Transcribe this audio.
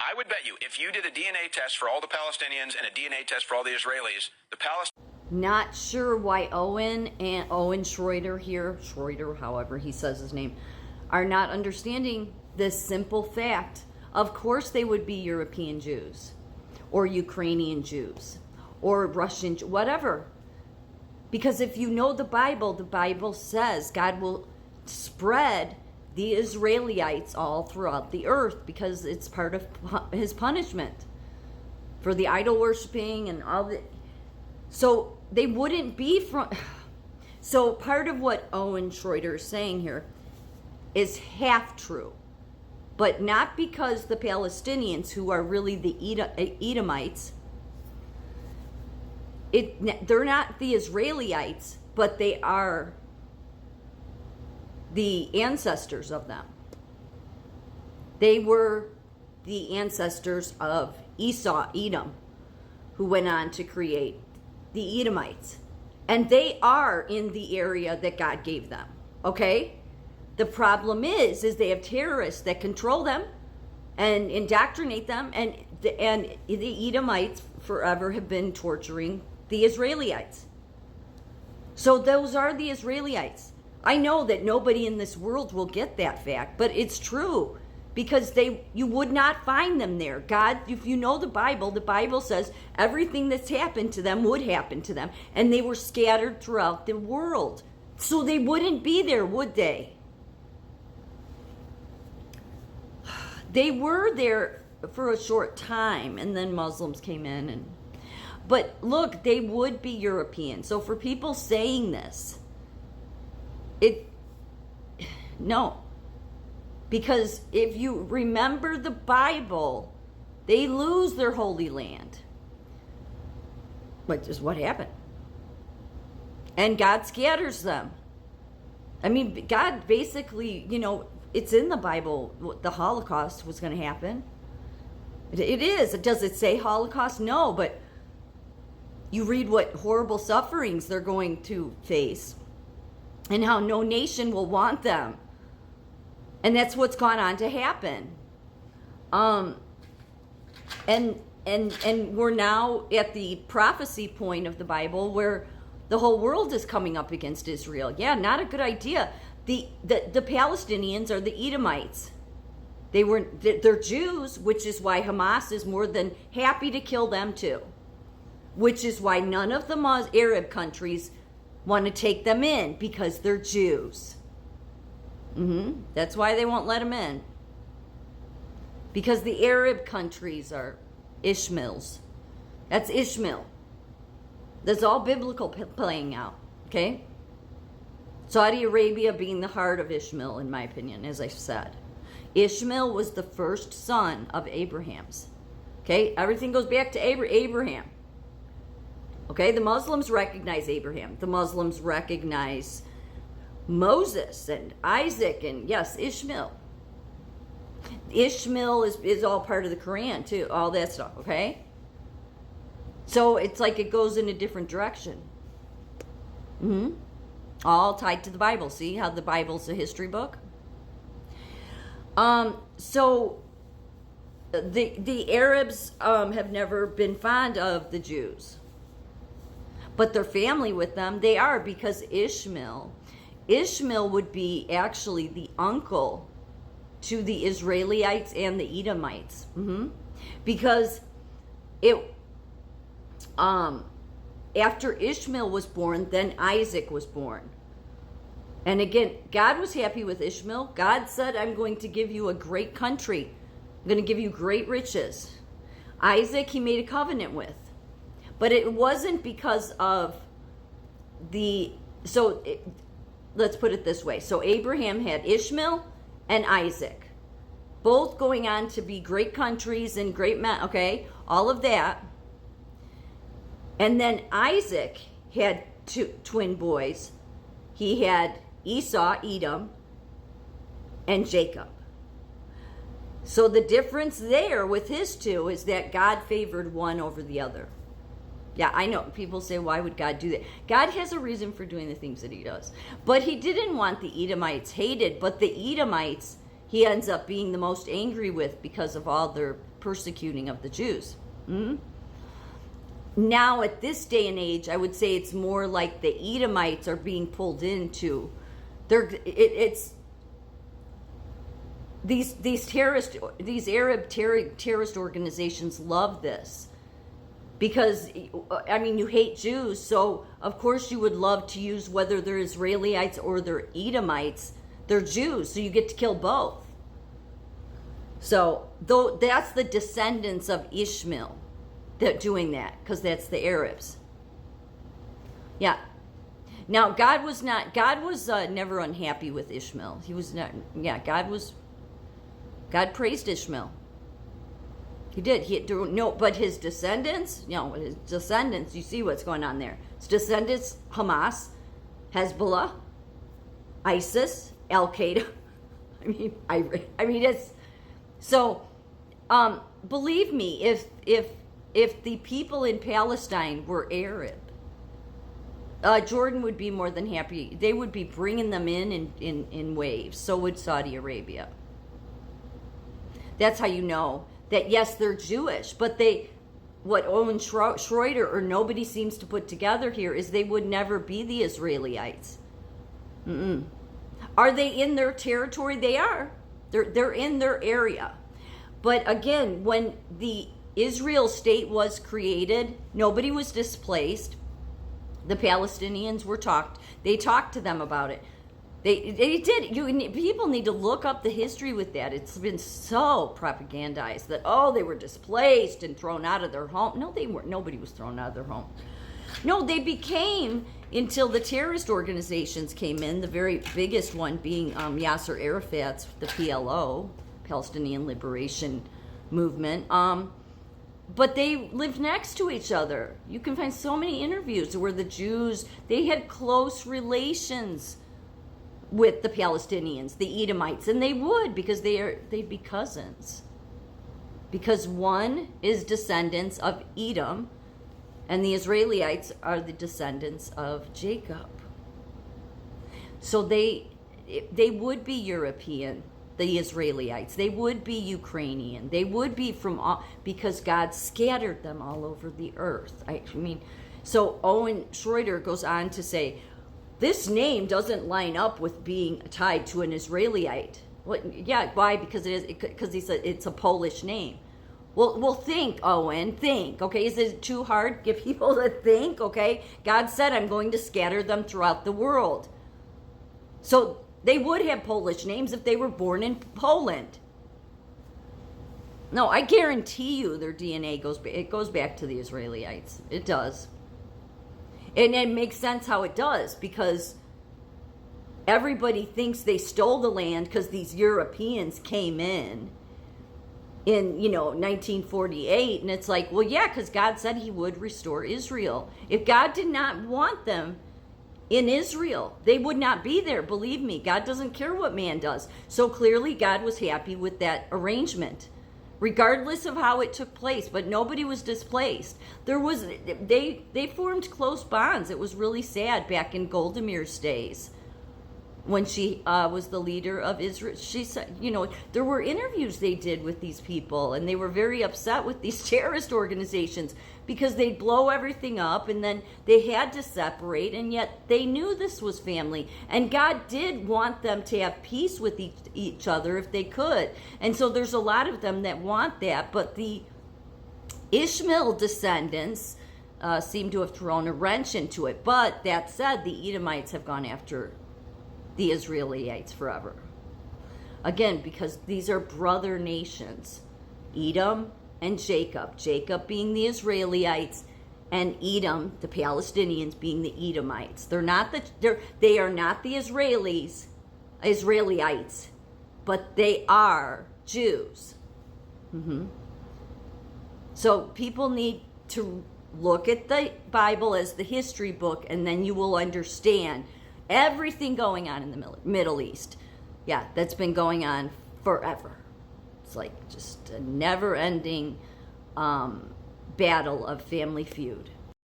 I would bet you if you did a DNA test for all the Palestinians and a DNA test for all the Israelis, the Palestinians... Not sure why Owen Schroeder here, Schroeder, however he says his name, are not understanding this simple fact. Of course they would be European Jews or Ukrainian Jews or Russian, whatever. Because if you know the Bible says God will spread the Israelites all throughout the earth because it's part of his punishment for the idol worshiping and all the... So they wouldn't be from... So part of what Owen Schroeder is saying here is half true. But not because the Palestinians, who are really the Edomites, they're not the Israelites, but they are the ancestors of them. They were the ancestors of Esau, Edom, who went on to create the Edomites. And they are in the area that God gave them. Okay? The problem is they have terrorists that control them and indoctrinate them, and the Edomites forever have been torturing the Israelites. So those are the Israelites. I know that nobody in this world will get that fact, but it's true, because you would not find them there. God, if you know the Bible says everything that's happened to them would happen to them, and they were scattered throughout the world. So they wouldn't be there, would they? They were there for a short time, and then Muslims came in. But look, they would be European. So for people saying this, no. Because if you remember the Bible, they lose their Holy Land. Which is what happened. And God scatters them. I mean, God basically, it's in the Bible, the Holocaust was going to happen. It is. Does it say Holocaust? No, but you read what horrible sufferings they're going to face and how no nation will want them. And that's what's gone on to happen. And we're now at the prophecy point of the Bible where the whole world is coming up against Israel. Yeah, not a good idea. The Palestinians are the Edomites. They're Jews, which is why Hamas is more than happy to kill them too. Which is why none of the Arab countries want to take them in, because they're Jews. That's why they won't let them in. Because the Arab countries are Ishmaels. That's Ishmael. That's all biblical playing out. Okay? Saudi Arabia being the heart of Ishmael, in my opinion, as I said. Ishmael was the first son of Abraham's. Okay? Everything goes back to Abraham. Okay? The Muslims recognize Abraham. The Muslims recognize Moses and Isaac and, yes, Ishmael. Ishmael is all part of the Quran, too. All that stuff, okay? So it's like it goes in a different direction. All tied to the Bible. See how the Bible's a history book? So the Arabs have never been fond of the Jews. But their family with them, they are, because Ishmael would be actually the uncle to the Israelites and the Edomites. Because after Ishmael was born, then Isaac was born. And again, God was happy with Ishmael. God said, I'm going to give you a great country. I'm going to give you great riches. Isaac, he made a covenant with. But it wasn't because of let's put it this way. So Abraham had Ishmael and Isaac, both going on to be great countries and great men, okay? All of that. And then Isaac had two twin boys. He had Esau, Edom, and Jacob. So the difference there with his two is that God favored one over the other. Yeah, I know. People say, why would God do that? God has a reason for doing the things that he does. But he didn't want the Edomites hated, but the Edomites he ends up being the most angry with because of all their persecuting of the Jews. Now, at this day and age, I would say it's more like the Edomites are being pulled into. These Arab terrorist organizations love this. Because, I mean, you hate Jews, so of course you would love to use, whether they're Israelites or they're Edomites, they're Jews, so you get to kill both. So, that's the descendants of Ishmael that doing that, because that's the Arabs. Yeah. Now, God was never unhappy with Ishmael. He was not, God praised Ishmael. He did. But his descendants, you see what's going on there. His descendants, Hamas, Hezbollah, ISIS, Al Qaeda. I mean, it's so. Believe me, if the people in Palestine were Arab, Jordan would be more than happy. They would be bringing them in waves. So would Saudi Arabia. That's how you know that, yes, they're Jewish, but what Owen Schroeder or nobody seems to put together here is they would never be the Israelites. Are they in their territory? They are. They're in their area. But again, when the Israel state was created, nobody was displaced. The Palestinians they talked to them about it. They did. People need to look up the history with that. It's been so propagandized that, they were displaced and thrown out of their home. No, they weren't. Nobody was thrown out of their home. No, they became, until the terrorist organizations came in, the very biggest one being Yasser Arafat's, the PLO, Palestinian Liberation Movement. But they lived next to each other. You can find so many interviews where the Jews, they had close relations with the Palestinians, the Edomites, and they would, because they'd be cousins. Because one is descendants of Edom, and the Israelites are the descendants of Jacob. So they would be European, the Israelites. They would be Ukrainian. They would be because God scattered them all over the earth. So Owen Schroeder goes on to say, this name doesn't line up with being tied to an Israelite. Well, yeah, why? Because it's a Polish name. Well, think, Owen, think. Okay, is it too hard? Get people to think. Okay, God said, "I'm going to scatter them throughout the world." So they would have Polish names if they were born in Poland. No, I guarantee you, their DNA goes back to the Israelites. It does. And it makes sense how it does, because everybody thinks they stole the land because these Europeans came in 1948. And it's like, well, yeah, because God said he would restore Israel. If God did not want them in Israel, they would not be there. Believe me, God doesn't care what man does. So clearly God was happy with that arrangement, regardless of how it took place. But nobody was displaced. They formed close bonds. It was really sad back in Goldamir's days, when she was the leader of Israel. She said, there were interviews they did with these people, and they were very upset with these terrorist organizations because they'd blow everything up, and then they had to separate, and yet they knew this was family. And God did want them to have peace with each other if they could. And so there's a lot of them that want that, but the Ishmael descendants seem to have thrown a wrench into it. But that said, the Edomites have gone after the Israelites forever. Again, because these are brother nations. Edom and Jacob. Jacob being the Israelites, and Edom, the Palestinians, being the Edomites. They are not the Israelites, but they are Jews. So people need to look at the Bible as the history book, and then you will understand everything going on in the Middle East. Yeah, that's been going on forever. It's like just a never-ending battle of family feud.